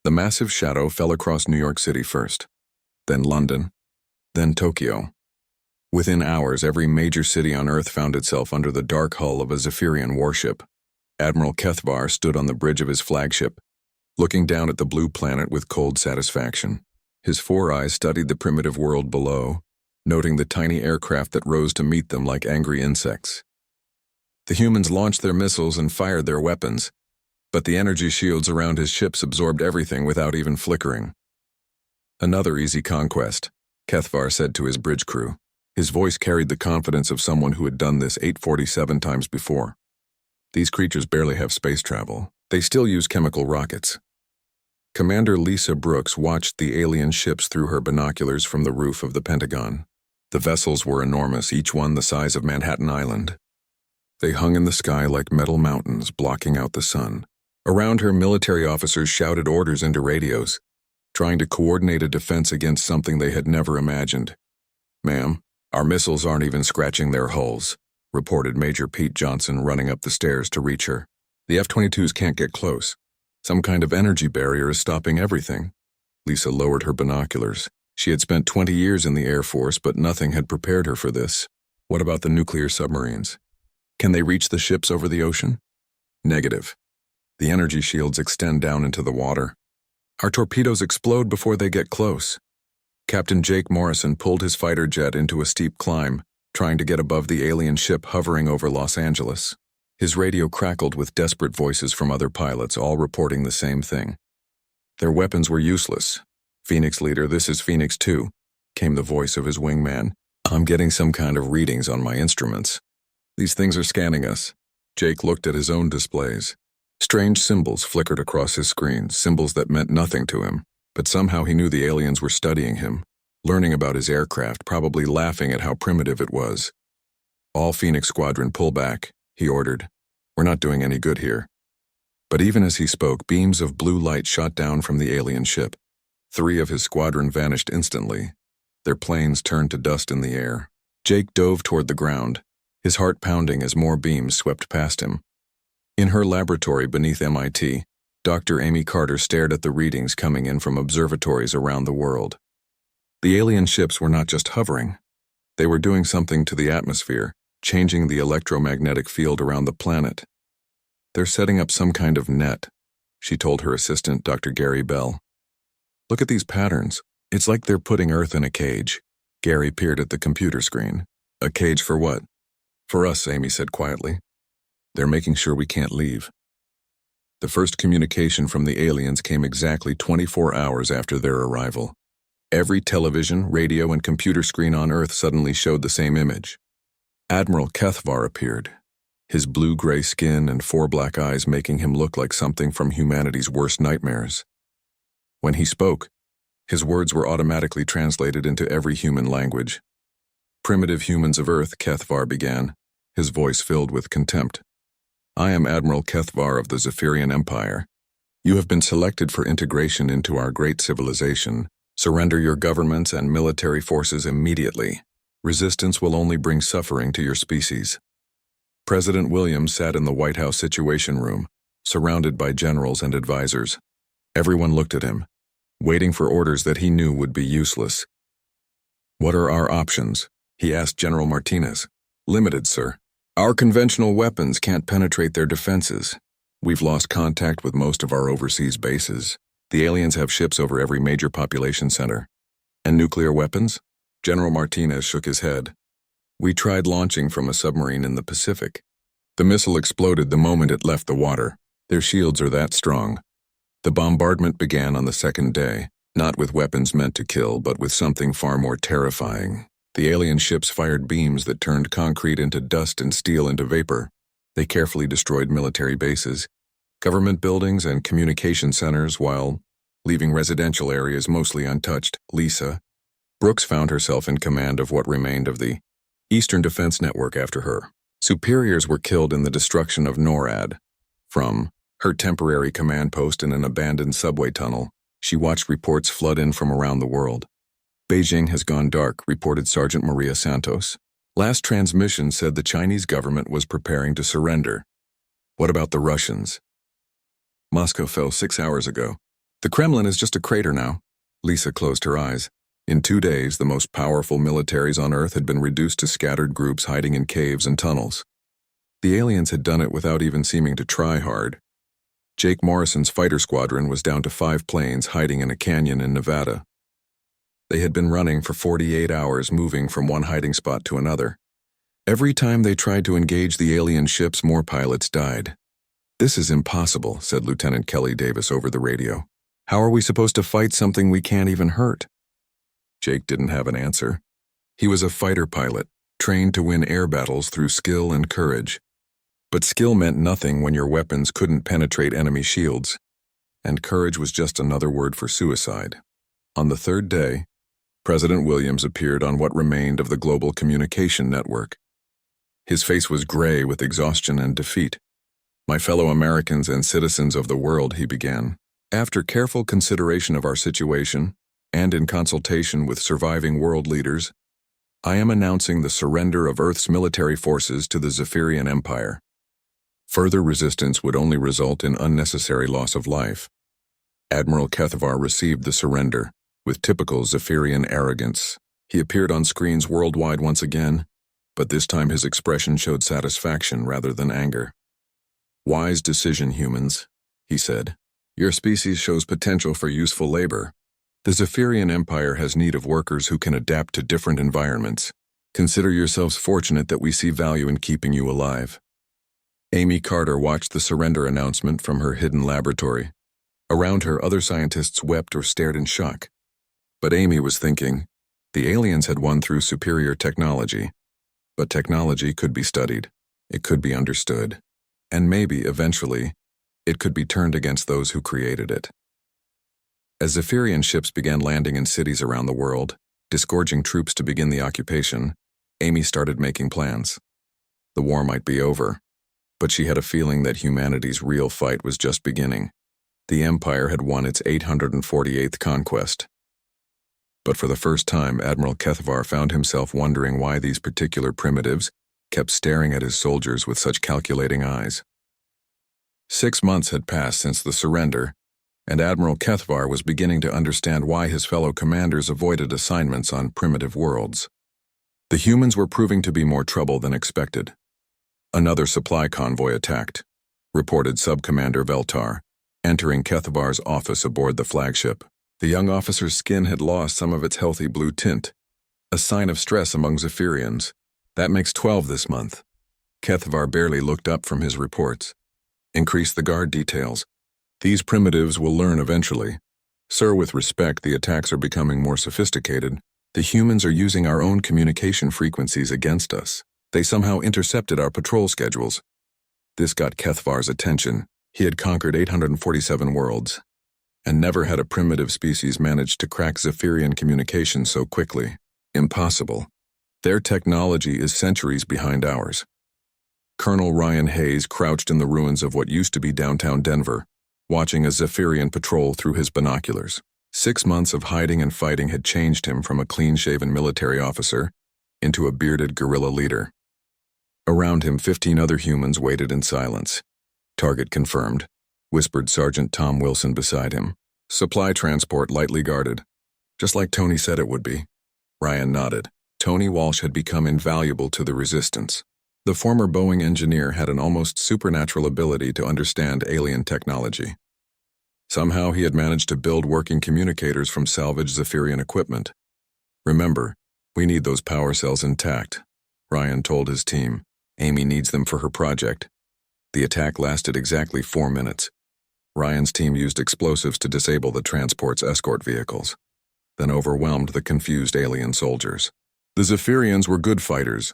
The massive shadow fell across New York City first, then London, then Tokyo. Within hours, every major city on Earth found itself under the dark hull of a Zephyrian warship. Admiral Kethvar stood on the bridge of his flagship, looking down at the blue planet with cold satisfaction. His four eyes studied the primitive world below, noting the tiny aircraft that rose to meet them like angry insects. The humans launched their missiles and fired their weapons, but the energy shields around his ships absorbed everything without even flickering. Another easy conquest, Kethvar said to his bridge crew. His voice carried the confidence of someone who had done this 847 times before. These creatures barely have space travel. They still use chemical rockets. Commander Lisa Brooks watched the alien ships through her binoculars from the roof of the Pentagon. The vessels were enormous, each one the size of Manhattan Island. They hung in the sky like metal mountains, blocking out the sun. Around her, military officers shouted orders into radios, trying to coordinate a defense against something they had never imagined. "Ma'am, our missiles aren't even scratching their hulls," reported Major Pete Johnson, running up the stairs to reach her. "The F-22s can't get close. Some kind of energy barrier is stopping everything." Lisa lowered her binoculars. She had spent 20 years in the Air Force, but nothing had prepared her for this. What about the nuclear submarines? Can they reach the ships over the ocean? Negative. The energy shields extend down into the water. Our torpedoes explode before they get close. Captain Jake Morrison pulled his fighter jet into a steep climb, trying to get above the alien ship hovering over Los Angeles. His radio crackled with desperate voices from other pilots, all reporting the same thing. Their weapons were useless. "Phoenix Leader, this is Phoenix 2, came the voice of his wingman. "I'm getting some kind of readings on my instruments. These things are scanning us." Jake looked at his own displays. Strange symbols flickered across his screen, symbols that meant nothing to him, but somehow he knew the aliens were studying him, learning about his aircraft, probably laughing at how primitive it was. "All Phoenix Squadron, pull back," he ordered. "We're not doing any good here." But even as he spoke, beams of blue light shot down from the alien ship. 3 of his squadron vanished instantly. Their planes turned to dust in the air. Jake dove toward the ground, his heart pounding as more beams swept past him. In her laboratory beneath MIT, Dr. Amy Carter stared at the readings coming in from observatories around the world. The alien ships were not just hovering. They were doing something to the atmosphere, changing the electromagnetic field around the planet. "They're setting up some kind of net," she told her assistant, Dr. Gary Bell. "Look at these patterns. It's like they're putting Earth in a cage." Gary peered at the computer screen. "A cage for what?" "For us," Amy said quietly. "They're making sure we can't leave." The first communication from the aliens came exactly 24 hours after their arrival. Every television, radio, and computer screen on Earth suddenly showed the same image. Admiral Kethvar appeared, his blue-gray skin and 4 black eyes making him look like something from humanity's worst nightmares. When he spoke, his words were automatically translated into every human language. "Primitive humans of Earth," Kethvar began, his voice filled with contempt. "I am Admiral Kethvar of the Zephyrian Empire. You have been selected for integration into our great civilization. Surrender your governments and military forces immediately. Resistance will only bring suffering to your species." President Williams sat in the White House Situation Room, surrounded by generals and advisors. Everyone looked at him, waiting for orders that he knew would be useless. "What are our options?" he asked General Martinez. "Limited, sir. Our conventional weapons can't penetrate their defenses. We've lost contact with most of our overseas bases. The aliens have ships over every major population center." "And nuclear weapons?" General Martinez shook his head. "We tried launching from a submarine in the Pacific. The missile exploded the moment it left the water. Their shields are that strong." The bombardment began on the second day, not with weapons meant to kill, but with something far more terrifying. The alien ships fired beams that turned concrete into dust and steel into vapor. They carefully destroyed military bases, government buildings, and communication centers while leaving residential areas mostly untouched. Lisa Brooks found herself in command of what remained of the Eastern Defense Network after her superiors were killed in the destruction of NORAD. From her temporary command post in an abandoned subway tunnel, she watched reports flood in from around the world. "Beijing has gone dark," reported Sergeant Maria Santos. "Last transmission said the Chinese government was preparing to surrender. What about the Russians?" "Moscow fell 6 hours ago. The Kremlin is just a crater now. Lisa closed her eyes. In 2 days, the most powerful militaries on Earth had been reduced to scattered groups hiding in caves and tunnels. The aliens had done it without even seeming to try hard. Jake Morrison's fighter squadron was down to 5 planes hiding in a canyon in Nevada. They had been running for 48 hours, moving from one hiding spot to another. Every time they tried to engage the alien ships, more pilots died. "This is impossible," said Lieutenant Kelly Davis over the radio. "How are we supposed to fight something we can't even hurt?" Jake didn't have an answer. He was a fighter pilot, trained to win air battles through skill and courage. But skill meant nothing when your weapons couldn't penetrate enemy shields, and courage was just another word for suicide. On the 3rd day, President Williams appeared on what remained of the global communication network. His face was gray with exhaustion and defeat. "My fellow Americans and citizens of the world," he began. "After careful consideration of our situation, and in consultation with surviving world leaders, I am announcing the surrender of Earth's military forces to the Zephyrian Empire. Further resistance would only result in unnecessary loss of life." Admiral Kethavar received the surrender with typical Zephyrian arrogance. He appeared on screens worldwide once again, but this time his expression showed satisfaction rather than anger. "Wise decision, humans," he said. "Your species shows potential for useful labor. The Zephyrian Empire has need of workers who can adapt to different environments. Consider yourselves fortunate that we see value in keeping you alive." Amy Carter watched the surrender announcement from her hidden laboratory. Around her, other scientists wept or stared in shock. But Amy was thinking, the aliens had won through superior technology. But technology could be studied, it could be understood, and maybe, eventually, it could be turned against those who created it. As Zephyrian ships began landing in cities around the world, disgorging troops to begin the occupation, Amy started making plans. The war might be over, but she had a feeling that humanity's real fight was just beginning. The Empire had won its 848th conquest. But for the first time, Admiral Kethavar found himself wondering why these particular primitives kept staring at his soldiers with such calculating eyes. 6 months had passed since the surrender, and Admiral Kethavar was beginning to understand why his fellow commanders avoided assignments on primitive worlds. The humans were proving to be more trouble than expected. Another supply convoy attacked, reported Subcommander Veltar, entering Kethavar's office aboard the flagship. The young officer's skin had lost some of its healthy blue tint, a sign of stress among Zephyrians. "That makes 12 this month." Kethavar barely looked up from his reports. "Increase the guard details. These primitives will learn eventually. Sir, with respect, the attacks are becoming more sophisticated. The humans are using our own communication frequencies against us. They somehow intercepted our patrol schedules." This got Kethavar's attention. He had conquered 847 worlds, and never had a primitive species managed to crack Zephyrian communication so quickly. Impossible. Their technology is centuries behind ours. Colonel Ryan Hayes crouched in the ruins of what used to be downtown Denver, watching a Zephyrian patrol through his binoculars. 6 months of hiding and fighting had changed him from a clean-shaven military officer into a bearded guerrilla leader. Around him, 15 other humans waited in silence. "Target confirmed," whispered Sergeant Tom Wilson beside him. "Supply transport lightly guarded. Just like Tony said it would be." Ryan nodded. Tony Walsh had become invaluable to the resistance. The former Boeing engineer had an almost supernatural ability to understand alien technology. Somehow he had managed to build working communicators from salvaged Zephyrian equipment. "Remember, we need those power cells intact," Ryan told his team. "Amy needs them for her project." The attack lasted exactly 4 minutes. Ryan's team used explosives to disable the transport's escort vehicles, then overwhelmed the confused alien soldiers. The Zephyrians were good fighters,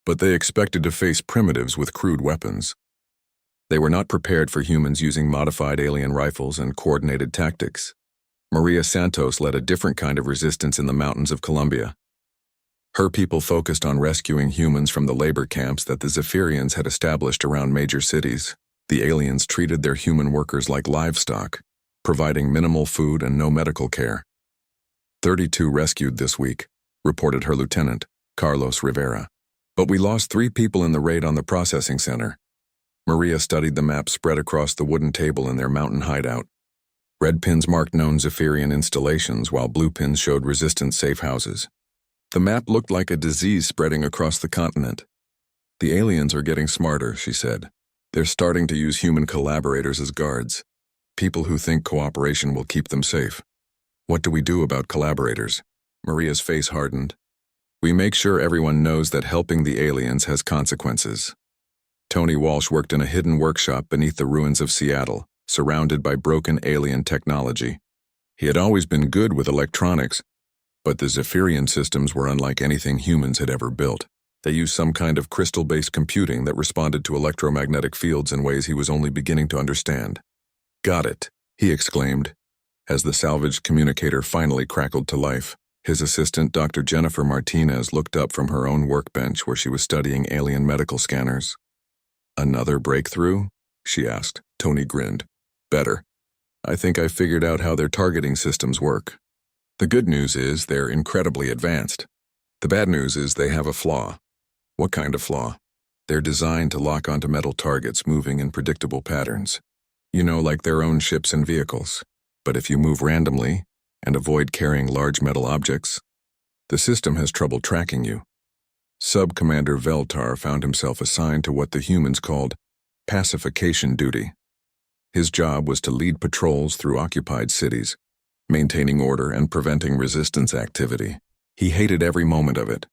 but they expected to face primitives with crude weapons. They were not prepared for humans using modified alien rifles and coordinated tactics. Maria Santos led a different kind of resistance in the mountains of Colombia. Her people focused on rescuing humans from the labor camps that the Zephyrians had established around major cities. The aliens treated their human workers like livestock, providing minimal food and no medical care. 32 rescued this week, reported her lieutenant, Carlos Rivera. But we lost 3 people in the raid on the processing center. Maria studied the map spread across the wooden table in their mountain hideout. Red pins marked known Zephyrian installations, while blue pins showed resistant safe houses. The map looked like a disease spreading across the continent. The aliens are getting smarter, she said. They're starting to use human collaborators as guards. People who think cooperation will keep them safe. What do we do about collaborators? Maria's face hardened. We make sure everyone knows that helping the aliens has consequences. Tony Walsh worked in a hidden workshop beneath the ruins of Seattle, surrounded by broken alien technology. He had always been good with electronics, but the Zephyrian systems were unlike anything humans had ever built. They used some kind of crystal-based computing that responded to electromagnetic fields in ways he was only beginning to understand. "Got it," he exclaimed, as the salvaged communicator finally crackled to life. His assistant, Dr. Jennifer Martinez, looked up from her own workbench where she was studying alien medical scanners. "Another breakthrough?" she asked. Tony grinned. "Better. I think I figured out how their targeting systems work. The good news is they're incredibly advanced. The bad news is they have a flaw." "What kind of flaw?" "They're designed to lock onto metal targets moving in predictable patterns. You know, like their own ships and vehicles. But if you move randomly and avoid carrying large metal objects, the system has trouble tracking you." Sub-Commander Veltar found himself assigned to what the humans called pacification duty. His job was to lead patrols through occupied cities, maintaining order and preventing resistance activity. He hated every moment of it.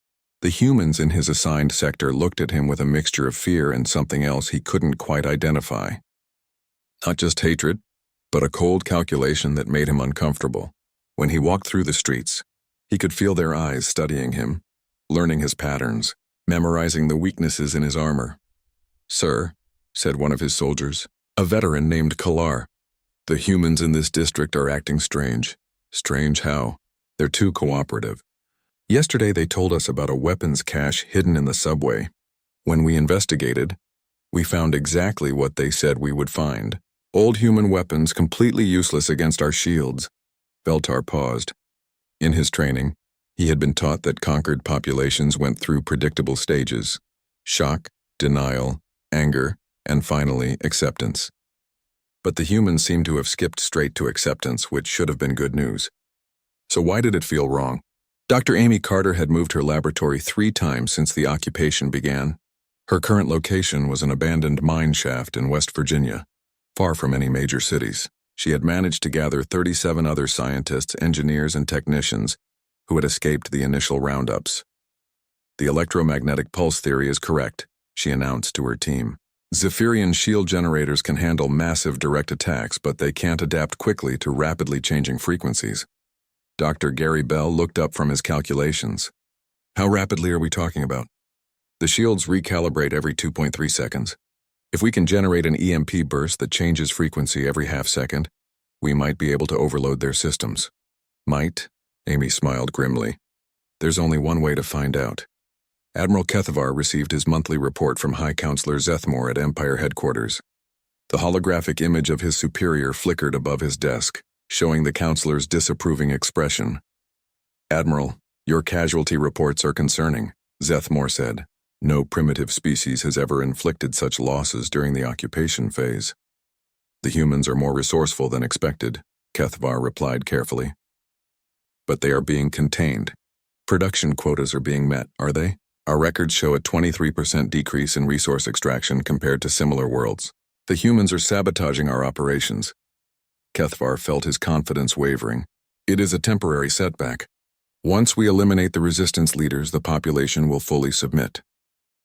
The humans in his assigned sector looked at him with a mixture of fear and something else he couldn't quite identify. Not just hatred, but a cold calculation that made him uncomfortable. When he walked through the streets, he could feel their eyes studying him, learning his patterns, memorizing the weaknesses in his armor. "Sir," said one of his soldiers, a veteran named Kalar, "the humans in this district are acting strange." "Strange how?" "They're too cooperative. Yesterday they told us about a weapons cache hidden in the subway. When we investigated, we found exactly what they said we would find. Old human weapons completely useless against our shields." Veltar paused. In his training, he had been taught that conquered populations went through predictable stages: shock, denial, anger, and finally, acceptance. But the humans seemed to have skipped straight to acceptance, which should have been good news. So why did it feel wrong? Dr. Amy Carter had moved her laboratory 3 times since the occupation began. Her current location was an abandoned mine shaft in West Virginia, far from any major cities. She had managed to gather 37 other scientists, engineers, and technicians who had escaped the initial roundups. "The electromagnetic pulse theory is correct," she announced to her team. "Zephyrian shield generators can handle massive direct attacks, but they can't adapt quickly to rapidly changing frequencies." Dr. Gary Bell looked up from his calculations. "How rapidly are we talking about?" "The shields recalibrate every 2.3 seconds. If we can generate an EMP burst that changes frequency every half second, we might be able to overload their systems." "Might?" Amy smiled grimly. "There's only one way to find out." Admiral Kethavar received his monthly report from High Counselor Zethmore at Empire headquarters. The holographic image of his superior flickered above his desk, showing the counselor's disapproving expression. "Admiral, your casualty reports are concerning," Zethmore said. "No primitive species has ever inflicted such losses during the occupation phase." "The humans are more resourceful than expected," Kethavar replied carefully. "But they are being contained. Production quotas are being met, are they? Our records show a 23% decrease in resource extraction compared to similar worlds. The humans are sabotaging our operations." Kethavar felt his confidence wavering. "It is a temporary setback. Once we eliminate the resistance leaders, the population will fully submit.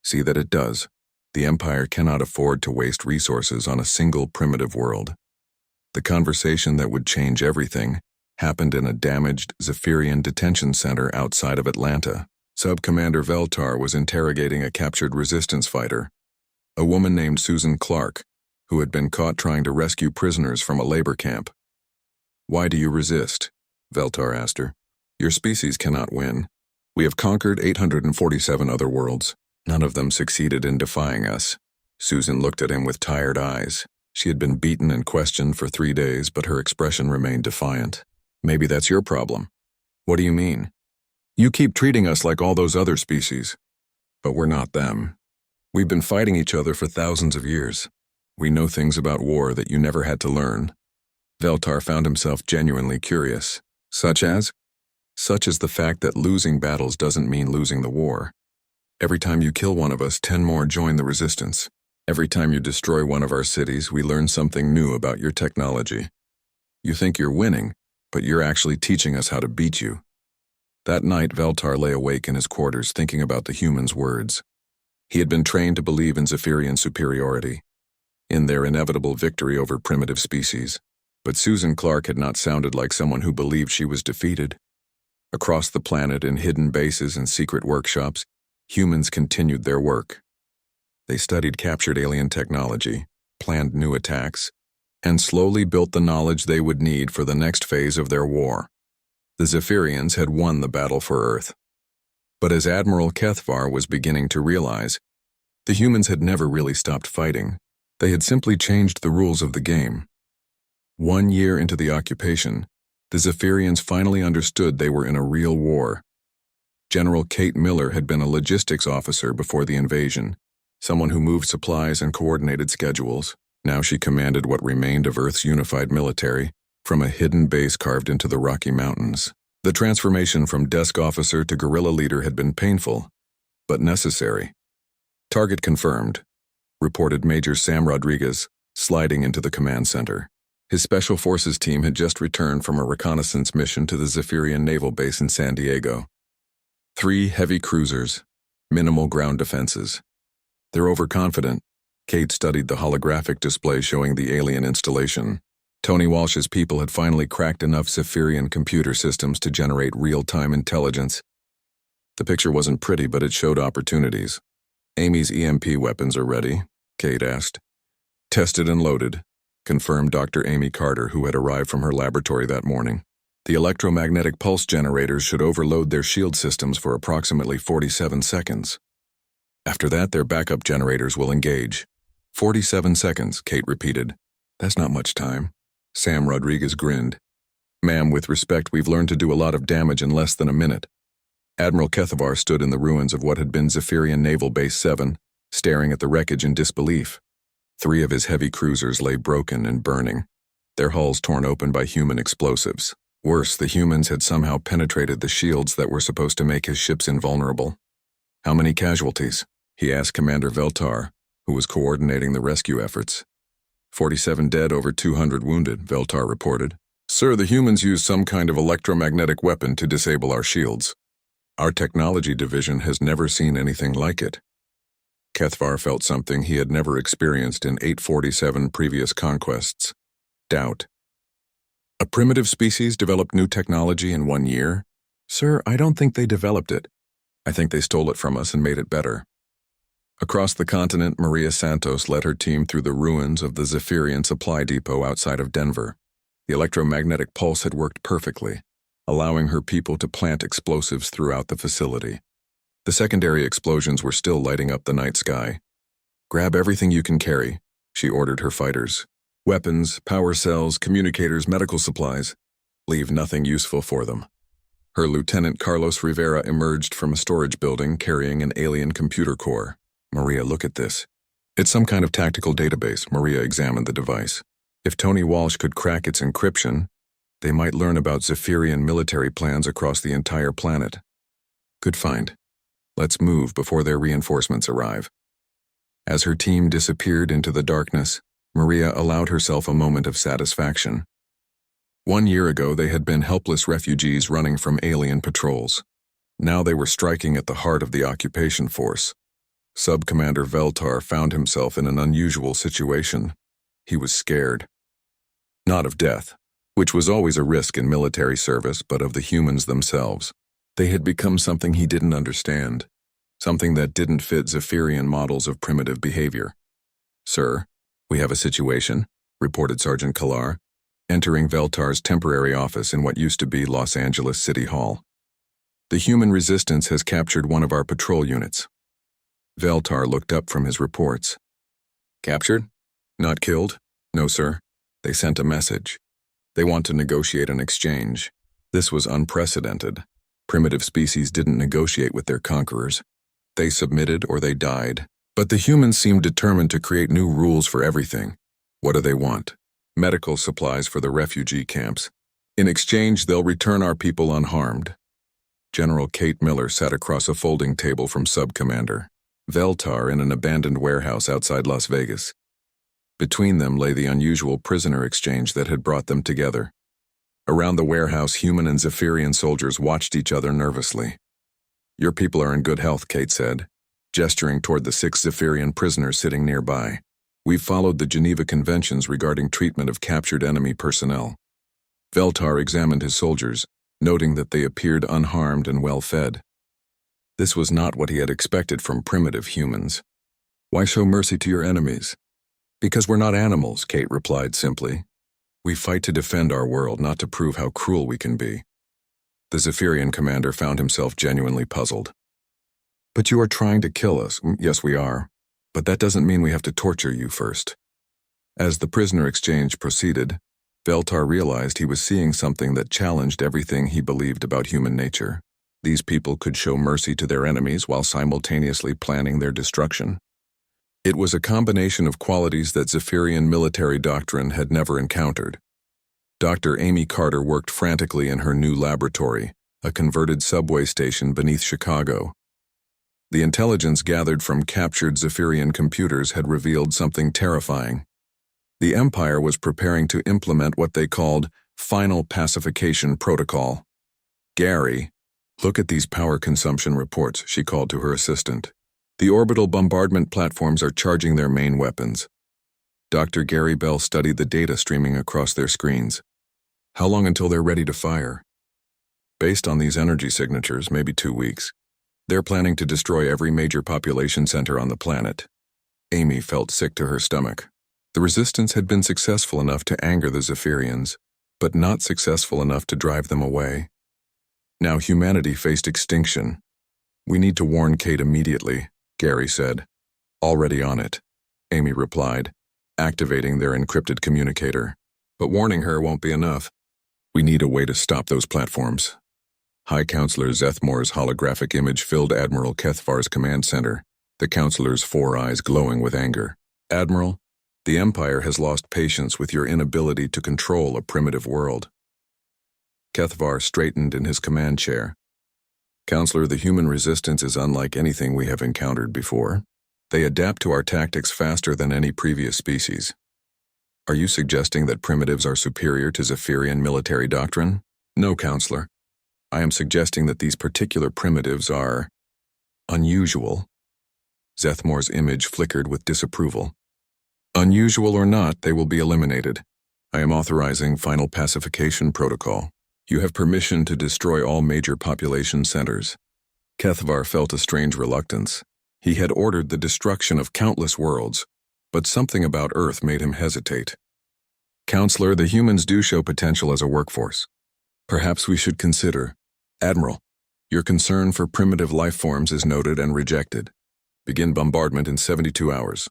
See that it does. The Empire cannot afford to waste resources on a single primitive world." The conversation that would change everything happened in a damaged Zephyrian detention center outside of Atlanta. Sub-Commander Veltar was interrogating a captured resistance fighter, a woman named Susan Clark, who had been caught trying to rescue prisoners from a labor camp. "Why do you resist?" Veltar asked her. "Your species cannot win. We have conquered 847 other worlds. None of them succeeded in defying us." Susan looked at him with tired eyes. She had been beaten and questioned for 3 days, but her expression remained defiant. "Maybe that's your problem." "What do you mean?" "You keep treating us like all those other species. But we're not them. We've been fighting each other for thousands of years. We know things about war that you never had to learn. Veltar found himself genuinely curious. Such as? Such as the fact that losing battles doesn't mean losing the war. Every time you kill one of us, 10 more join the resistance. Every time you destroy one of our cities, we learn something new about your technology. You think you're winning, but you're actually teaching us how to beat you. That night, Veltar lay awake in his quarters thinking about the humans' words. He had been trained to believe in Zephyrian superiority, in their inevitable victory over primitive species. But Susan Clark had not sounded like someone who believed she was defeated. Across the planet, in hidden bases and secret workshops, humans continued their work. They studied captured alien technology, planned new attacks, and slowly built the knowledge they would need for the next phase of their war. The Zephyrians had won the battle for Earth. But as Admiral Kethvar was beginning to realize, the humans had never really stopped fighting. They had simply changed the rules of the game. 1 year into the occupation, the Zephyrians finally understood they were in a real war. General Kate Miller had been a logistics officer before the invasion, someone who moved supplies and coordinated schedules. Now she commanded what remained of Earth's unified military, from a hidden base carved into the Rocky Mountains. The transformation from desk officer to guerrilla leader had been painful, but necessary. Target confirmed, reported Major Sam Rodriguez, sliding into the command center. His Special Forces team had just returned from a reconnaissance mission to the Zephyrian Naval Base in San Diego. 3 heavy cruisers, minimal ground defenses. They're overconfident. Kate studied the holographic display showing the alien installation. Tony Walsh's people had finally cracked enough Zephyrian computer systems to generate real-time intelligence. The picture wasn't pretty, but it showed opportunities. Amy's EMP weapons are ready, Kate asked. Tested and loaded, confirmed Dr. Amy Carter, who had arrived from her laboratory that morning. The electromagnetic pulse generators should overload their shield systems for approximately 47 seconds. After that, their backup generators will engage. 47 seconds, Kate repeated. That's not much time. Sam Rodriguez grinned. Ma'am, with respect, we've learned to do a lot of damage in less than a minute. Admiral Kethvar stood in the ruins of what had been Zephyrian Naval Base 7, staring at the wreckage in disbelief. 3 of his heavy cruisers lay broken and burning, their hulls torn open by human explosives. Worse, the humans had somehow penetrated the shields that were supposed to make his ships invulnerable. How many casualties? He asked Commander Veltar, who was coordinating the rescue efforts. 47 dead, over 200 wounded, Veltar reported. Sir, the humans used some kind of electromagnetic weapon to disable our shields. Our technology division has never seen anything like it. Kethvar felt something he had never experienced in 847 previous conquests. Doubt. A primitive species developed new technology in 1 year? Sir, I don't think they developed it. I think they stole it from us and made it better. Across the continent, Maria Santos led her team through the ruins of the Zephyrian supply depot outside of Denver. The electromagnetic pulse had worked perfectly, allowing her people to plant explosives throughout the facility. The secondary explosions were still lighting up the night sky. Grab everything you can carry, she ordered her fighters. Weapons, power cells, communicators, medical supplies. Leave nothing useful for them. Her Lieutenant Carlos Rivera emerged from a storage building carrying an alien computer core. Maria, look at this. It's some kind of tactical database. Maria examined the device. If Tony Walsh could crack its encryption, they might learn about Zephyrian military plans across the entire planet. Good find. Let's move before their reinforcements arrive. As her team disappeared into the darkness, Maria allowed herself a moment of satisfaction. 1 year ago, they had been helpless refugees running from alien patrols. Now they were striking at the heart of the occupation force. Sub-Commander Veltar found himself in an unusual situation. He was scared. Not of death, which was always a risk in military service, but of the humans themselves. They had become something he didn't understand, something that didn't fit Zephyrian models of primitive behavior. Sir, we have a situation, reported Sergeant Kalar, entering Veltar's temporary office in what used to be Los Angeles City Hall. The human resistance has captured one of our patrol units. Veltar looked up from his reports. Captured? Not killed? No, sir. They sent a message. They want to negotiate an exchange. This was unprecedented. Primitive species didn't negotiate with their conquerors. They submitted or they died. But the humans seemed determined to create new rules for everything. What do they want? medical supplies for the refugee camps. In exchange, they'll return our people unharmed. General Kate Miller sat across a folding table from Sub-Commander Veltar in an abandoned warehouse outside Las Vegas. Between them lay the unusual prisoner exchange that had brought them together. Around the warehouse, human and Zephyrian soldiers watched each other nervously. "Your people are in good health," Kate said, gesturing toward the 6 Zephyrian prisoners sitting nearby. "We've followed the Geneva Conventions regarding treatment of captured enemy personnel." Veltar examined his soldiers, noting that they appeared unharmed and well-fed. This was not what he had expected from primitive humans. "Why show mercy to your enemies?" "Because we're not animals," Kate replied simply. "We fight to defend our world, not to prove how cruel we can be." The Zephyrian commander found himself genuinely puzzled. "But you are trying to kill us." "Yes, we are. But that doesn't mean we have to torture you first." As the prisoner exchange proceeded, Veltar realized he was seeing something that challenged everything he believed about human nature. These people could show mercy to their enemies while simultaneously planning their destruction. It was a combination of qualities that Zephyrian military doctrine had never encountered. Dr. Amy Carter worked frantically in her new laboratory, a converted subway station beneath Chicago. The intelligence gathered from captured Zephyrian computers had revealed something terrifying. The Empire was preparing to implement what they called Final Pacification Protocol. "Gary, look at these power consumption reports," she called to her assistant. "The orbital bombardment platforms are charging their main weapons." Dr. Gary Bell studied the data streaming across their screens. "How long until they're ready to fire?" "Based on these energy signatures, maybe 2 weeks. They're planning to destroy every major population center on the planet." Amy felt sick to her stomach. The resistance had been successful enough to anger the Zephyrians, but not successful enough to drive them away. Now humanity faced extinction. "We need to warn Kate immediately," Gary said. "Already on it," Amy replied, activating their encrypted communicator. "But warning her won't be enough. We need a way to stop those platforms." High Counselor Zethmore's holographic image filled Admiral Kethvar's command center, the counselor's 4 eyes glowing with anger. "Admiral, the Empire has lost patience with your inability to control a primitive world." Kethvar straightened in his command chair. "Counselor, the human resistance is unlike anything we have encountered before. They adapt to our tactics faster than any previous species." "Are you suggesting that primitives are superior to Zephyrian military doctrine?" "No, Counselor. I am suggesting that these particular primitives are unusual." Zethmore's image flickered with disapproval. "Unusual or not, they will be eliminated. I am authorizing Final Pacification Protocol. You have permission to destroy all major population centers." Kethvar felt a strange reluctance. He had ordered the destruction of countless worlds, but something about Earth made him hesitate. "Counselor, the humans do show potential as a workforce. Perhaps we should consider." "Admiral, your concern for primitive life forms is noted and rejected. Begin bombardment in 72 hours.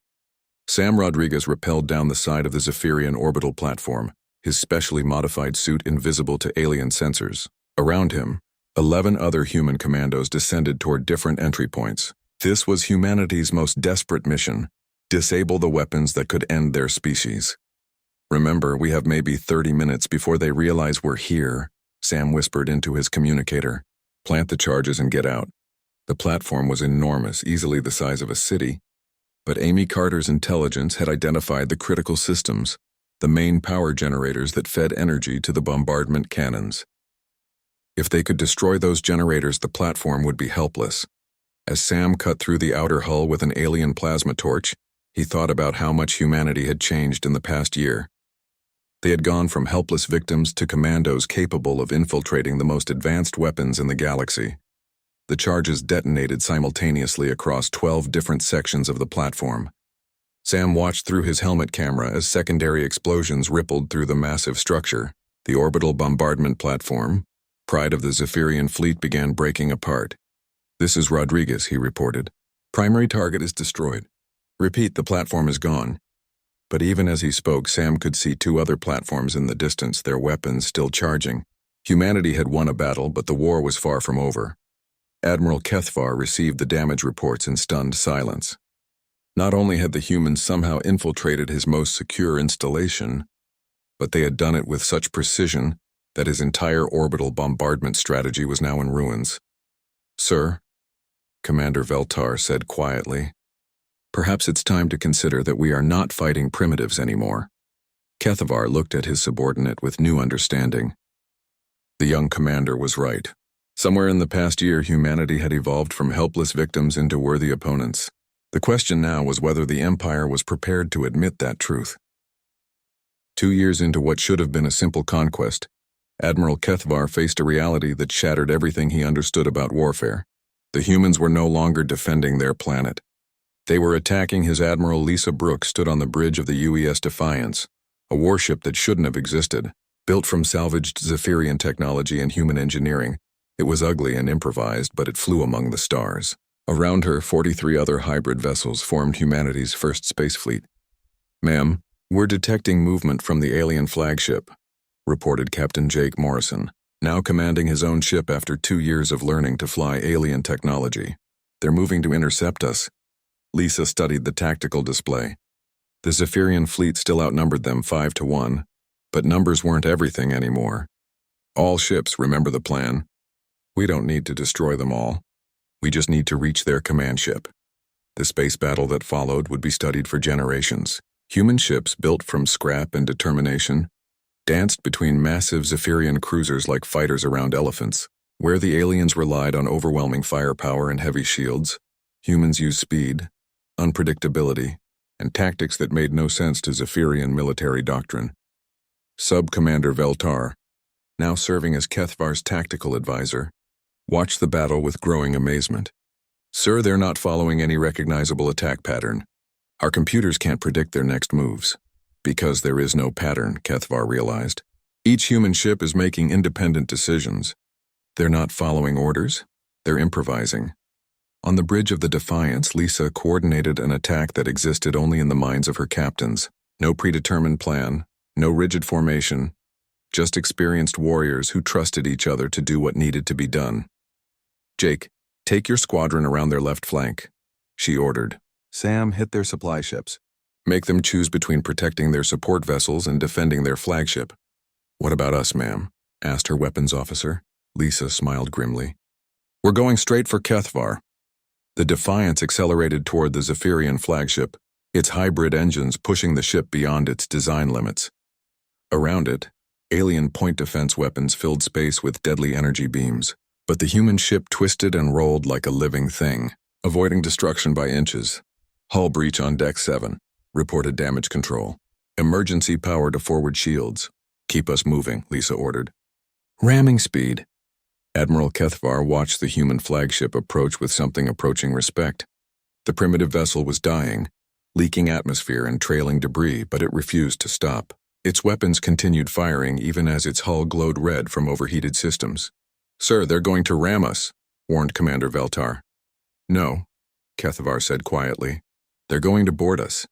Sam Rodriguez rappelled down the side of the Zephyrian orbital platform, his specially modified suit invisible to alien sensors. Around him, 11 other human commandos descended toward different entry points. This was humanity's most desperate mission: disable the weapons that could end their species. "Remember, we have maybe 30 minutes before they realize we're here," Sam whispered into his communicator. "Plant the charges and get out." The platform was enormous, easily the size of a city. But Amy Carter's intelligence had identified the critical systems, the main power generators that fed energy to the bombardment cannons. If they could destroy those generators, the platform would be helpless. As Sam cut through the outer hull with an alien plasma torch, he thought about how much humanity had changed in the past year. They had gone from helpless victims to commandos capable of infiltrating the most advanced weapons in the galaxy. The charges detonated simultaneously across 12 different sections of the platform. Sam watched through his helmet camera as secondary explosions rippled through the massive structure. The orbital bombardment platform, pride of the Zephyrian fleet, began breaking apart. "This is Rodriguez," he reported. "Primary target is destroyed. Repeat, the platform is gone." But even as he spoke, Sam could see 2 other platforms in the distance, their weapons still charging. Humanity had won a battle, but the war was far from over. Admiral Kethvar received the damage reports in stunned silence. Not only had the humans somehow infiltrated his most secure installation, but they had done it with such precision that his entire orbital bombardment strategy was now in ruins. "Sir," Commander Veltar said quietly, "perhaps it's time to consider that we are not fighting primitives anymore." Kethavar looked at his subordinate with new understanding. The young commander was right. Somewhere in the past year, humanity had evolved from helpless victims into worthy opponents. The question now was whether the Empire was prepared to admit that truth. 2 years into what should have been a simple conquest, Admiral Kethavar faced a reality that shattered everything he understood about warfare. The humans were no longer defending their planet. They were attacking his Admiral. Lisa Brooks stood on the bridge of the UES Defiance, a warship that shouldn't have existed. Built from salvaged Zephyrian technology and human engineering, it was ugly and improvised, but it flew among the stars. Around her, 43 other hybrid vessels formed humanity's first space fleet. "Ma'am, we're detecting movement from the alien flagship," reported Captain Jake Morrison, now commanding his own ship after 2 years of learning to fly alien technology. "They're moving to intercept us." Lisa studied the tactical display. The Zephyrian fleet still outnumbered them 5-1, but numbers weren't everything anymore. "All ships, remember the plan. We don't need to destroy them all. We just need to reach their command ship." The space battle that followed would be studied for generations. Human ships built from scrap and determination danced between massive Zephyrian cruisers like fighters around elephants. Where the aliens relied on overwhelming firepower and heavy shields, humans used speed, unpredictability, and tactics that made no sense to Zephyrian military doctrine. Sub-Commander Veltar, now serving as Kethavar's tactical advisor, watched the battle with growing amazement. "Sir, they're not following any recognizable attack pattern. Our computers can't predict their next moves." Because there is no pattern, Kethavar realized. Each human ship is making independent decisions. They're not following orders, they're improvising. On the bridge of the Defiance, Lisa coordinated an attack that existed only in the minds of her captains. No predetermined plan, no rigid formation, just experienced warriors who trusted each other to do what needed to be done. "Jake, take your squadron around their left flank," she ordered. "Sam, hit their supply ships. Make them choose between protecting their support vessels and defending their flagship." "What about us, ma'am?" asked her weapons officer. Lisa smiled grimly. "We're going straight for Kethavar." The Defiance accelerated toward the Zephyrian flagship, its hybrid engines pushing the ship beyond its design limits. Around it, alien point defense weapons filled space with deadly energy beams, but the human ship twisted and rolled like a living thing, avoiding destruction by inches. "Hull breach on Deck 7. Reported damage control. Emergency power to forward shields. Keep us moving," Lisa ordered. "Ramming speed." Admiral Kethavar watched the human flagship approach with something approaching respect. The primitive vessel was dying, leaking atmosphere and trailing debris, but it refused to stop. Its weapons continued firing even as its hull glowed red from overheated systems. "Sir, they're going to ram us," warned Commander Veltar. "No," Kethavar said quietly. "They're going to board us."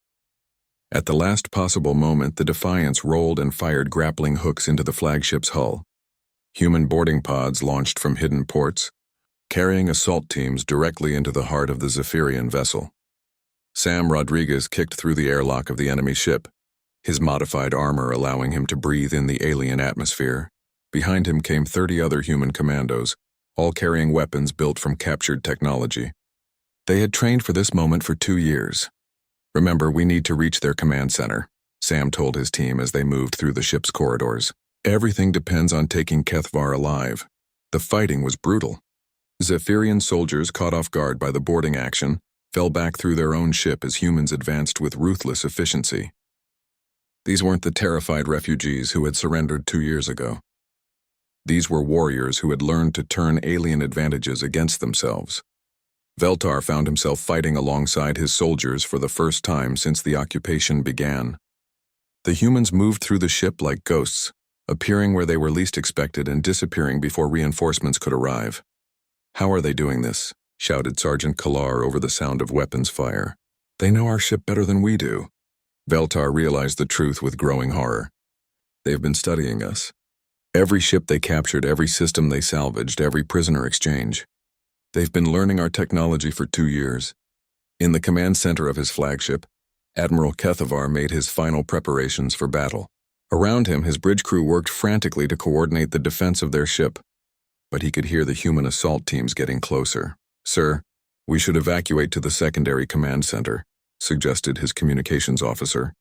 At the last possible moment, the Defiance rolled and fired grappling hooks into the flagship's hull. Human boarding pods launched from hidden ports, carrying assault teams directly into the heart of the Zephyrian vessel. Sam Rodriguez kicked through the airlock of the enemy ship, his modified armor allowing him to breathe in the alien atmosphere. Behind him came 30 other human commandos, all carrying weapons built from captured technology. They had trained for this moment for 2 years. "Remember, we need to reach their command center," Sam told his team as they moved through the ship's corridors. "Everything depends on taking Kethavar alive." The fighting was brutal. Zephyrian soldiers, caught off guard by the boarding action, fell back through their own ship as humans advanced with ruthless efficiency. These weren't the terrified refugees who had surrendered 2 years ago. These were warriors who had learned to turn alien advantages against themselves. Veltar found himself fighting alongside his soldiers for the first time since the occupation began. The humans moved through the ship like ghosts, appearing where they were least expected and disappearing before reinforcements could arrive. "How are they doing this?" shouted Sergeant Kalar over the sound of weapons fire. "They know our ship better than we do." Veltar realized the truth with growing horror. "They've been studying us. Every ship they captured, every system they salvaged, every prisoner exchange. They've been learning our technology for 2 years." In the command center of his flagship, Admiral Kethavar made his final preparations for battle. Around him, his bridge crew worked frantically to coordinate the defense of their ship, but he could hear the human assault teams getting closer. "Sir, we should evacuate to the secondary command center," suggested his communications officer.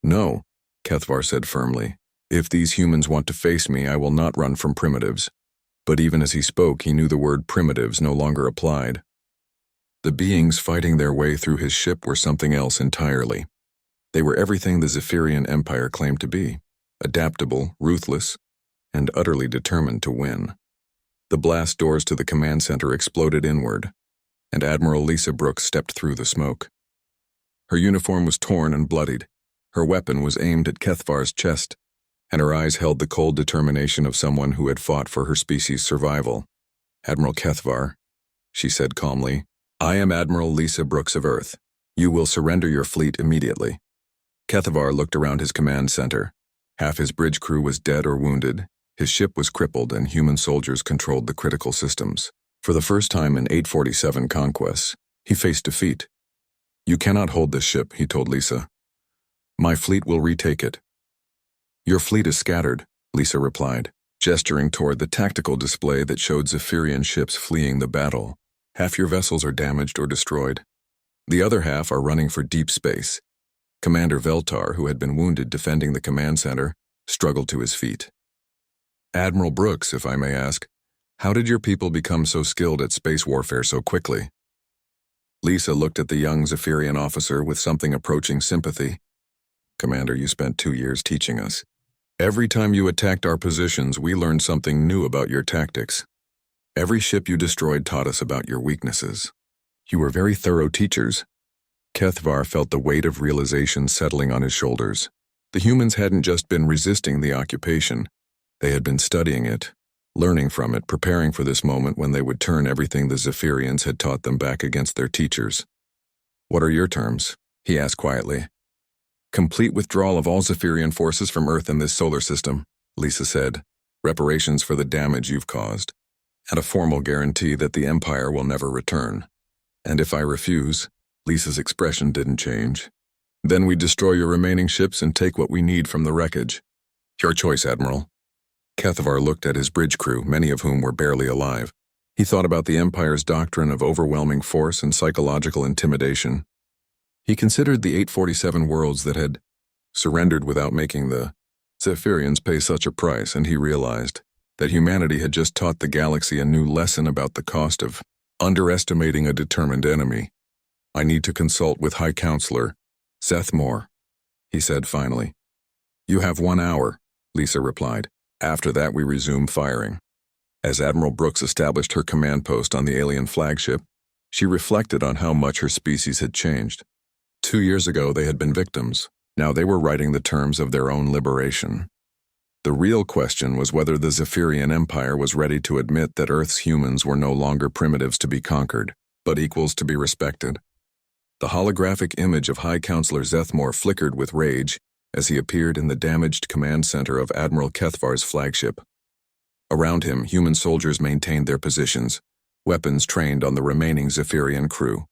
"No," Kethvar said firmly. "If these humans want to face me, I will not run from primitives." But even as he spoke, he knew the word primitives no longer applied. The beings fighting their way through his ship were something else entirely. They were everything the Zephyrian Empire claimed to be: adaptable, ruthless, and utterly determined to win. The blast doors to the command center exploded inward, and Admiral Lisa Brooks stepped through the smoke. Her uniform was torn and bloodied. Her weapon was aimed at Kethvar's chest, and her eyes held the cold determination of someone who had fought for her species' survival. "Admiral Kethvar," she said calmly, "I am Admiral Lisa Brooks of Earth. You will surrender your fleet immediately." Kethvar looked around his command center. Half his bridge crew was dead or wounded, his ship was crippled, and human soldiers controlled the critical systems. For the first time in 847 conquests, he faced defeat. "You cannot hold this ship," he told Lisa. "My fleet will retake it." "Your fleet is scattered," Lisa replied, gesturing toward the tactical display that showed Zephyrian ships fleeing the battle. "Half your vessels are damaged or destroyed. The other half are running for deep space." Commander Veltar, who had been wounded defending the command center, struggled to his feet. "Admiral Brooks, if I may ask, how did your people become so skilled at space warfare so quickly?" Lisa looked at the young Zephyrian officer with something approaching sympathy. "Commander, you spent 2 years teaching us. Every time you attacked our positions, we learned something new about your tactics. Every ship you destroyed taught us about your weaknesses. You were very thorough teachers." Kethvar felt the weight of realization settling on his shoulders. The humans hadn't just been resisting the occupation. They had been studying it, learning from it, preparing for this moment when they would turn everything the Zephyrians had taught them back against their teachers. "What are your terms?" he asked quietly. "Complete withdrawal of all Zephyrian forces from Earth and this solar system," Lisa said. "Reparations for the damage you've caused, and a formal guarantee that the Empire will never return. And if I refuse," Lisa's expression didn't change, "then we destroy your remaining ships and take what we need from the wreckage." "Your choice, Admiral." Kethvar looked at his bridge crew, many of whom were barely alive. He thought about the Empire's doctrine of overwhelming force and psychological intimidation. He considered the 847 worlds that had surrendered without making the Zephyrians pay such a price, and he realized that humanity had just taught the galaxy a new lesson about the cost of underestimating a determined enemy. "I need to consult with High Counselor Zethmor," he said finally. "You have 1 hour," Lisa replied. "After that we resume firing." As Admiral Brooks established her command post on the alien flagship, she reflected on how much her species had changed. 2 years ago they had been victims. Now they were writing the terms of their own liberation. The real question was whether the Zephyrian Empire was ready to admit that Earth's humans were no longer primitives to be conquered, but equals to be respected. The holographic image of High Counselor Zethmor flickered with rage as he appeared in the damaged command center of Admiral Kethvar's flagship. Around him, human soldiers maintained their positions, weapons trained on the remaining Zephyrian crew.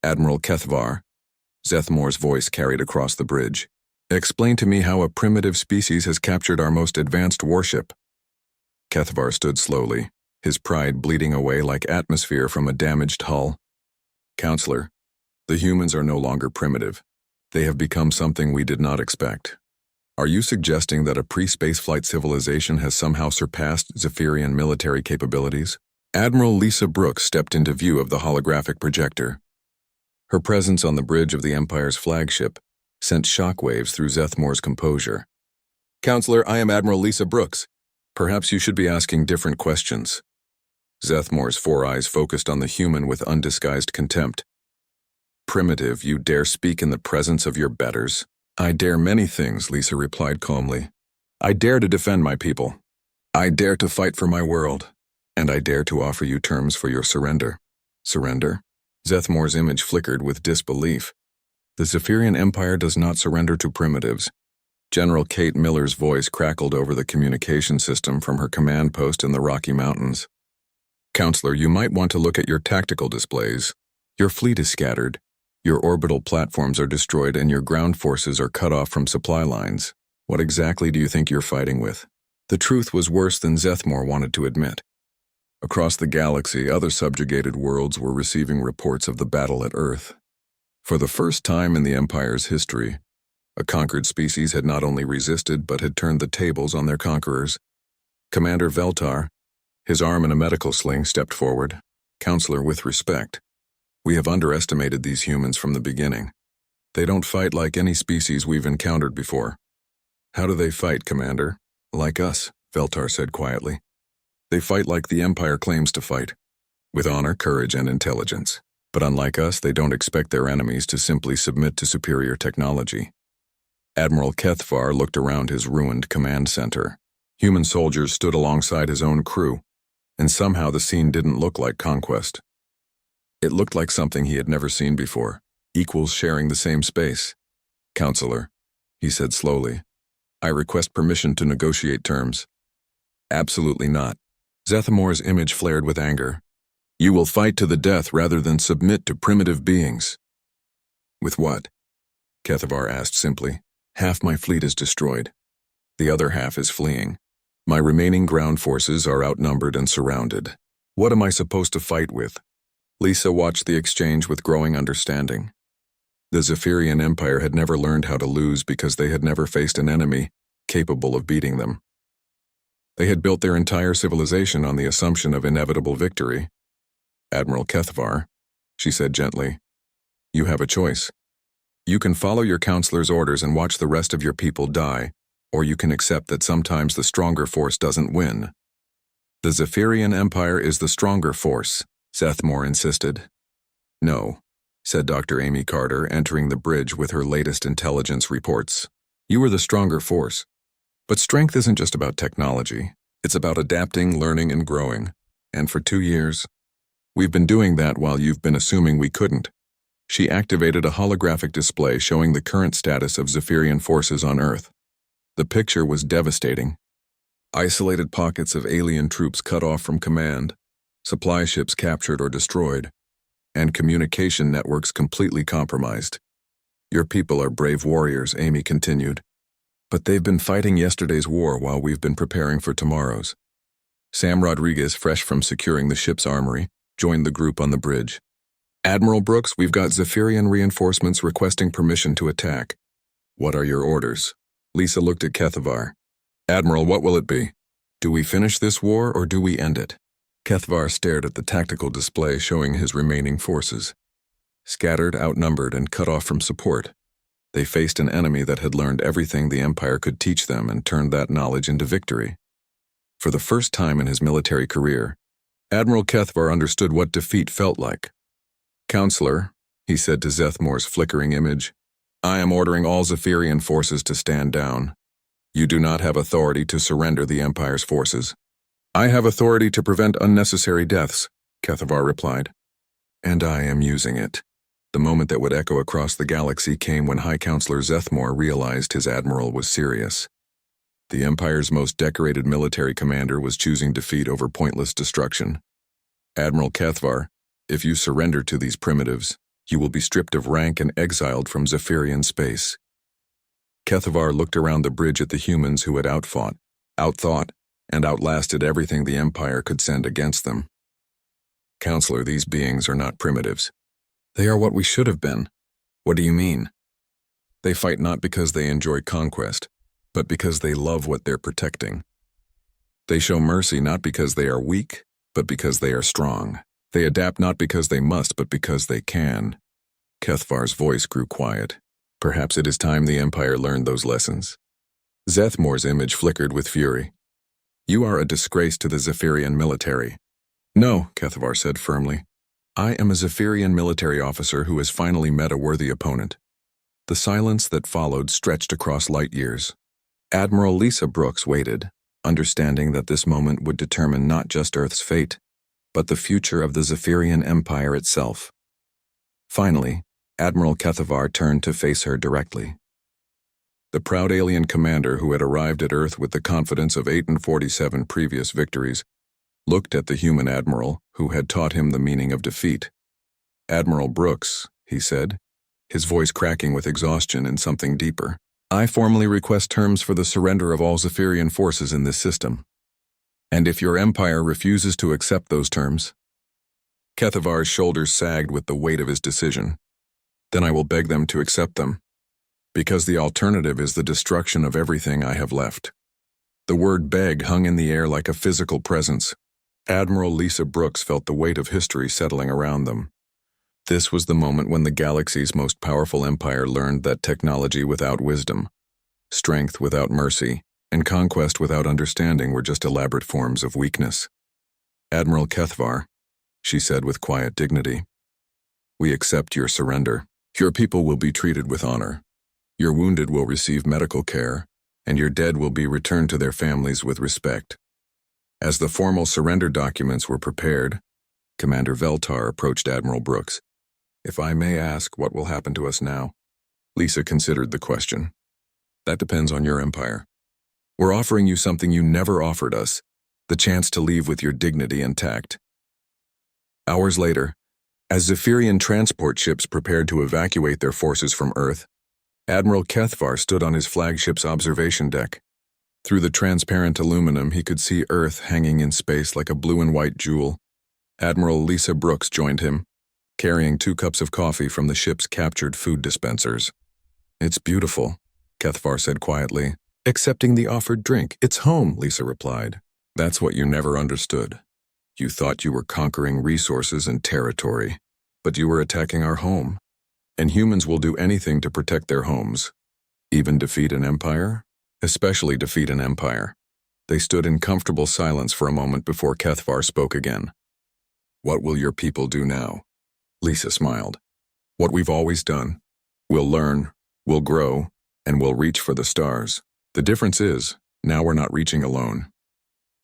"Admiral Kethvar," Zethmor's voice carried across the bridge, "explain to me how a primitive species has captured our most advanced warship." Kethvar stood slowly, his pride bleeding away like atmosphere from a damaged hull. "Counselor, the humans are no longer primitive. They have become something we did not expect. Are you suggesting that a pre-spaceflight civilization has somehow surpassed Zephyrian military capabilities?" Admiral Lisa Brooks stepped into view of the holographic projector. Her presence on the bridge of the Empire's flagship sent shockwaves through Zethmor's composure. "Counselor, I am Admiral Lisa Brooks. Perhaps you should be asking different questions." Zethmor's 4 eyes focused on the human with undisguised contempt. "Primitive, you dare speak in the presence of your betters?" "I dare many things," Lisa replied calmly. "I dare to defend my people. I dare to fight for my world. And I dare to offer you terms for your surrender." "Surrender?" Zethmor's image flickered with disbelief. "The Zephyrian Empire does not surrender to primitives." General Kate Miller's voice crackled over the communication system from her command post in the Rocky Mountains. "Counselor, you might want to look at your tactical displays. Your fleet is scattered. Your orbital platforms are destroyed and your ground forces are cut off from supply lines. What exactly do you think you're fighting with? The truth was worse than Zethmore wanted to admit. Across the galaxy, other subjugated worlds were receiving reports of the battle at Earth. For the first time in the Empire's history, a conquered species had not only resisted but had turned the tables on their conquerors. Commander Veltar, his arm in a medical sling, stepped forward. Counselor, with respect, we have underestimated these humans from the beginning. They don't fight like any species we've encountered before. How do they fight, Commander? Like us, Veltar said quietly. They fight like the Empire claims to fight, with honor, courage, and intelligence. But unlike us, they don't expect their enemies to simply submit to superior technology. Admiral Kethvar looked around his ruined command center. Human soldiers stood alongside his own crew, and somehow the scene didn't look like conquest. It looked like something he had never seen before, equals sharing the same space. Counselor, he said slowly, I request permission to negotiate terms. Absolutely not. Zethmore's image flared with anger. You will fight to the death rather than submit to primitive beings. With what? Kethvar asked simply. Half my fleet is destroyed. The other half is fleeing. My remaining ground forces are outnumbered and surrounded. What am I supposed to fight with? Lisa watched the exchange with growing understanding. The Zephyrian Empire had never learned how to lose because they had never faced an enemy capable of beating them. They had built their entire civilization on the assumption of inevitable victory. Admiral Kethvar, she said gently, you have a choice. You can follow your counselor's orders and watch the rest of your people die, or you can accept that sometimes the stronger force doesn't win. The Zephyrian Empire is the stronger force, Zethmore insisted. No, said Dr. Amy Carter, entering the bridge with her latest intelligence reports. You are the stronger force. But strength isn't just about technology. It's about adapting, learning, and growing. And for 2 years, we've been doing that while you've been assuming we couldn't. She activated a holographic display showing the current status of Zephyrian forces on Earth. The picture was devastating. Isolated pockets of alien troops cut off from command, supply ships captured or destroyed, and communication networks completely compromised. Your people are brave warriors, Amy continued. But they've been fighting yesterday's war while we've been preparing for tomorrow's. Sam Rodriguez, fresh from securing the ship's armory, joined the group on the bridge. Admiral Brooks, we've got Zephyrian reinforcements requesting permission to attack. What are your orders? Lisa looked at Kethvar. Admiral, what will it be? Do we finish this war or do we end it? Kethvar stared at the tactical display showing his remaining forces. Scattered, outnumbered, and cut off from support, they faced an enemy that had learned everything the Empire could teach them and turned that knowledge into victory. For the first time in his military career, Admiral Kethvar understood what defeat felt like. Counselor, he said to Zethmore's flickering image, I am ordering all Zephyrian forces to stand down. You do not have authority to surrender the Empire's forces. I have authority to prevent unnecessary deaths, Kethvar replied. And I am using it. The moment that would echo across the galaxy came when High Counselor Zethmore realized his admiral was serious. The Empire's most decorated military commander was choosing defeat over pointless destruction. Admiral Kethvar, if you surrender to these primitives, you will be stripped of rank and exiled from Zephyrian space. Kethvar looked around the bridge at the humans who had outfought, outthought, and outlasted everything the Empire could send against them. Counselor, these beings are not primitives. They are what we should have been. What do you mean? They fight not because they enjoy conquest, but because they love what they're protecting. They show mercy not because they are weak, but because they are strong. They adapt not because they must, but because they can. Kethvar's voice grew quiet. Perhaps it is time the Empire learned those lessons. Zethmore's image flickered with fury. You are a disgrace to the Zephyrian military. No, Kethvar said firmly. I am a Zephyrian military officer who has finally met a worthy opponent. The silence that followed stretched across light years. Admiral Lisa Brooks waited, understanding that this moment would determine not just Earth's fate, but the future of the Zephyrian Empire itself. Finally, Admiral Kethvar turned to face her directly. The proud alien commander who had arrived at Earth with the confidence of 847 previous victories looked at the human admiral who had taught him the meaning of defeat. Admiral Brooks, he said, his voice cracking with exhaustion and something deeper. I formally request terms for the surrender of all Zephyrian forces in this system. And if your empire refuses to accept those terms, Kethavar's shoulders sagged with the weight of his decision, then I will beg them to accept them, because the alternative is the destruction of everything I have left. The word beg hung in the air like a physical presence. Admiral Lisa Brooks felt the weight of history settling around them. This was the moment when the galaxy's most powerful empire learned that technology without wisdom, strength without mercy, and conquest without understanding were just elaborate forms of weakness. Admiral Kethavar, she said with quiet dignity, we accept your surrender. Your people will be treated with honor. Your wounded will receive medical care, and your dead will be returned to their families with respect. As the formal surrender documents were prepared, Commander Veltar approached Admiral Brooks. If I may ask, what will happen to us now? Lisa considered the question. That depends on your empire. We're offering you something you never offered us, the chance to leave with your dignity intact. Hours later, as Zephyrian transport ships prepared to evacuate their forces from Earth, Admiral Kethavar stood on his flagship's observation deck. Through the transparent aluminum, he could see Earth hanging in space like a blue and white jewel. Admiral Lisa Brooks joined him, carrying 2 cups of coffee from the ship's captured food dispensers. It's beautiful, Kethavar said quietly. Accepting the offered drink. It's home, Lisa replied. That's what you never understood. You thought you were conquering resources and territory, but you were attacking our home. And humans will do anything to protect their homes. Even defeat an empire? Especially defeat an empire. They stood in comfortable silence for a moment before Kethavar spoke again. What will your people do now? Lisa smiled. What we've always done. We'll learn, we'll grow, and we'll reach for the stars. The difference is, now we're not reaching alone.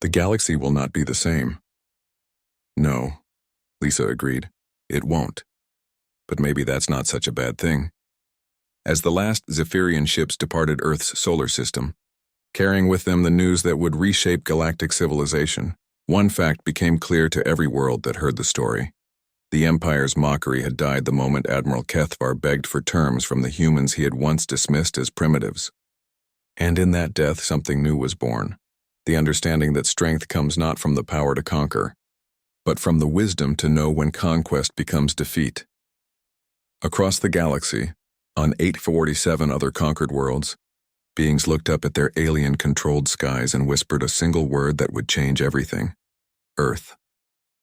The galaxy will not be the same. No, Lisa agreed. It won't. But maybe that's not such a bad thing. As the last Zephyrian ships departed Earth's solar system, carrying with them the news that would reshape galactic civilization, one fact became clear to every world that heard the story. The Empire's mockery had died the moment Admiral Kethavar begged for terms from the humans he had once dismissed as primitives. And in that death, something new was born, the understanding that strength comes not from the power to conquer, but from the wisdom to know when conquest becomes defeat. Across the galaxy, on 847 other conquered worlds, beings looked up at their alien-controlled skies and whispered a single word that would change everything. Earth.